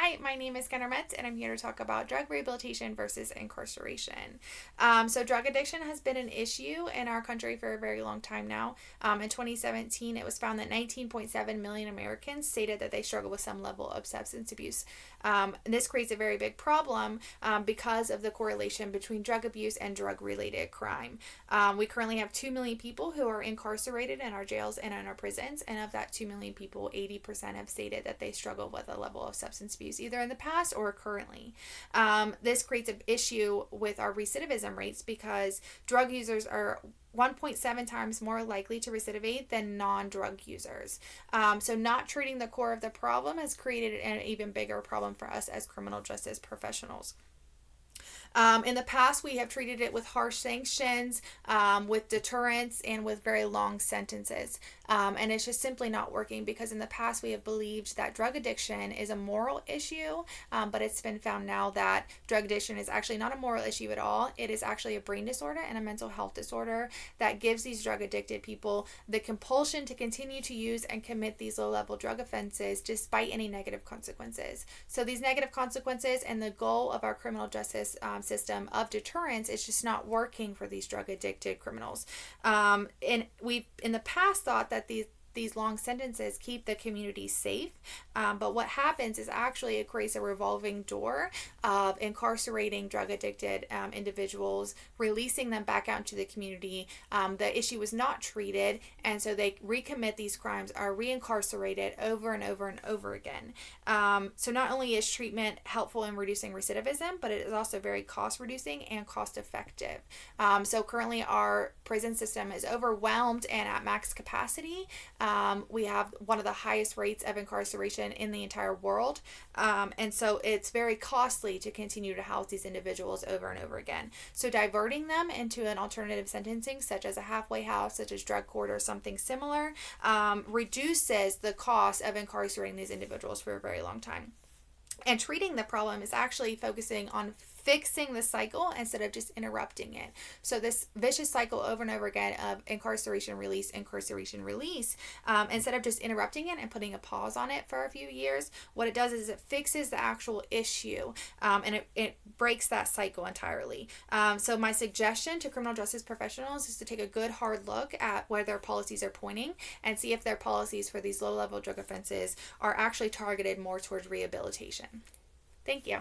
Hi, my name is Gunnar Metz, and I'm here to talk about drug rehabilitation versus incarceration. So, drug addiction has been an issue in our country for a very long time now. In 2017, it was found that 19.7 million Americans stated that they struggle with some level of substance abuse. And this creates a very big problem because of the correlation between drug abuse and drug related crime. We currently have 2 million people who are incarcerated in our jails and in our prisons, and of that 2 million people, 80% have stated that they struggle with a level of substance abuse, either in the past or currently. This creates an issue with our recidivism rates because drug users are 1.7 times more likely to recidivate than non-drug users. So not treating the core of the problem has created an even bigger problem for us as criminal justice professionals. In the past, we have treated it with harsh sanctions, with deterrence, and with very long sentences. And it's just simply not working because in the past we have believed that drug addiction is a moral issue, but it's been found now that drug addiction is actually not a moral issue at all. It is actually a brain disorder and a mental health disorder that gives these drug addicted people the compulsion to continue to use and commit these low-level drug offenses despite any negative consequences. So these negative consequences and the goal of our criminal justice system of deterrence is just not working for these drug addicted criminals. And we've in the past thought that these long sentences keep the community safe, but what happens is actually it creates a revolving door of incarcerating drug addicted individuals, releasing them back out into the community. The issue was not treated, and so they recommit these crimes, are reincarcerated over and over and over again. So not only is treatment helpful in reducing recidivism, but it is also very cost reducing and cost effective. So currently our prison system is overwhelmed and at max capacity. We have one of the highest rates of incarceration in the entire world. And so it's very costly to continue to house these individuals over and over again. So diverting them into an alternative sentencing, such as a halfway house, such as drug court or something similar, reduces the cost of incarcerating these individuals for a very long time. And treating the problem is actually focusing on fixing the cycle instead of just interrupting it. So this vicious cycle over and over again of incarceration, release, instead of just interrupting it and putting a pause on it for a few years, what it does is it fixes the actual issue, and it breaks that cycle entirely. So my suggestion to criminal justice professionals is to take a good hard look at where their policies are pointing and see if their policies for these low-level drug offenses are actually targeted more towards rehabilitation. Thank you.